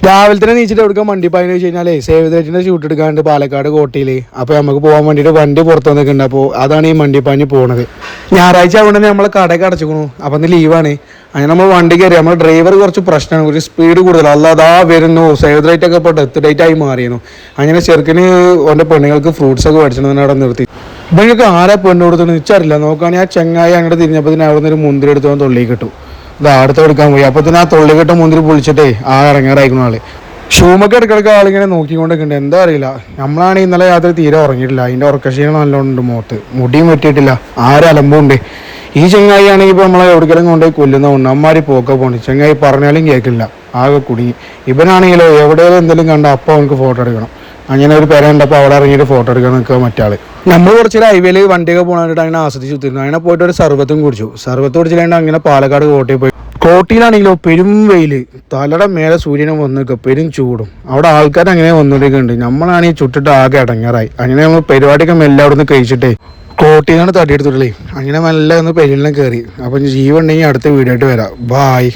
രാവിലെ തന്നെ നീച്ചിട്ട് എവിടെക്കാൻ വണ്ടി പോയെന്ന് വെച്ച് കഴിഞ്ഞാൽ സേവ് ദ ഡേറ്റിന്റെ ഷൂട്ട് എടുക്കാണ്ട് പാലക്കാട് കോട്ടയിൽ. അപ്പോൾ നമുക്ക് പോകാൻ വേണ്ടിയിട്ട് വണ്ടി പുറത്തു വന്നിട്ടുണ്ട്. അപ്പോൾ അതാണ് ഈ വണ്ടിപ്പാഞ്ഞ് പോണത്. ഞായറാഴ്ച ആവുകൊണ്ട് തന്നെ നമ്മളെ കടയൊക്കെ അടച്ചിക്കണു. അപ്പം ഇന്ന് ലീവാണ്. അങ്ങനെ നമ്മൾ വണ്ടി കയറി. നമ്മുടെ ഡ്രൈവർ കുറച്ച് പ്രശ്നമാണ്, കുറച്ച് സ്പീഡ് കൂടുതലാണ്. അല്ലാതെ വരുന്നു. സേവ് ദ ഡേറ്റ് ഒക്കെ ഇപ്പോൾ ഡെത്ത് ഡേറ്റ് ആയി മാറിയിരുന്നു. അങ്ങനെ ചെറുക്കിന് ഓൻ്റെ പെണ്ണുങ്ങൾക്ക് ഫ്രൂട്ട്സ് ഒക്കെ മേടിച്ചിട്ട് അവിടെ നിർത്തി. ഇപ്പം നിങ്ങൾക്ക് ആരാ പെണ്ണ് കൊടുത്തെന്ന് വെച്ചറിയില്ല. നോക്കുകയാണെങ്കിൽ ആ ചെങ്ങായി അങ്ങോട്ട് തിരിഞ്ഞപ്പോൾ തന്നെ അവിടെ നിന്ന് ഒരു മുന്തിരി എടുത്ത് തൊള്ളി കിട്ടും. ഇത് അടുത്ത് എടുക്കാൻ പോയി. അപ്പോൾ തന്നെ ആ തൊള്ളി കെട്ട മുന്തിരി പൊളിച്ചിട്ടേ ആ ഇറങ്ങാറായിരിക്കുന്ന ആള്. ഷൂമൊക്കെ ഇടയ്ക്കിടയ്ക്ക് ആളിങ്ങനെ നോക്കിക്കൊണ്ടിരിക്കുന്നുണ്ട്. എന്താ അറിയില്ല. നമ്മളാണ് ഇന്നലെ യാത്ര തീരെ ഉറങ്ങിയിട്ടില്ല. അതിൻ്റെ ഉറക്കക്ഷീണം നല്ലോണം മുഖത്ത്. മുടിയും വെട്ടിയിട്ടില്ല. അലമ്പുണ്ട്. ഈ ചെങ്ങായി ആണെങ്കിൽ ഇപ്പോൾ നമ്മളെ എവിടേക്കെങ്കിലും കൊണ്ടുപോയി കൊല്ലുന്നതുകൊണ്ട് അമ്മാരി പോക്കെ പോകണം. ചെങ്ങായി പറഞ്ഞാലും കേൾക്കില്ല. ആകെ കുടുങ്ങി. ഇവനാണെങ്കിലോ എവിടെയെങ്കിലും എന്തെങ്കിലും കണ്ട അപ്പോൾ അവനക്ക് ഫോട്ടോ എടുക്കണം. അങ്ങനെ ഒരു പേര ഉണ്ടപ്പോൾ അവിടെ ഇറങ്ങിയിട്ട് ഫോട്ടോ എടുക്കാൻ നിൽക്കുക മറ്റാൾ. നമ്മൾ കുറച്ച് ഹൈവേയിൽ വണ്ടിയൊക്കെ പോകാനായിട്ട് അങ്ങനെ ആസ്വദിച്ച് കുത്തിരുന്നു. അങ്ങനെ പോയിട്ട് ഒരു സർവത്തും കുടിച്ചു. സർവത്ത് കുടിച്ചില്ലാണ്ട് അങ്ങനെ പാലക്കാട് കോട്ടയിൽ പോയി. കോട്ടയിലാണെങ്കിലോ പെരും വെയിൽ, തലയുടെ മേലെ സൂര്യനെ വന്ന് നിൽക്കുക, പെരും ചൂടും. അവിടെ ആൾക്കാർ അങ്ങനെ വന്നുകൊണ്ടിരിക്കുന്നുണ്ട്. നമ്മളാണെങ്കിൽ ചുട്ടിട്ട് ആകെ അടങ്ങാറായി. അങ്ങനെ നമ്മൾ പരിപാടിയൊക്കെ മെല്ലെ അവിടെ നിന്ന് കഴിച്ചിട്ടേ കോട്ടയിലാണ് തടിയെടുത്തിട്ടുള്ളേ. അങ്ങനെ മെല്ലെ ഒന്ന് പെരിലിനെ കയറി. അപ്പം ജീവൻ ഉണ്ടെങ്കിൽ അടുത്ത വീഡിയോ ആയിട്ട് വരാം. ബായ്.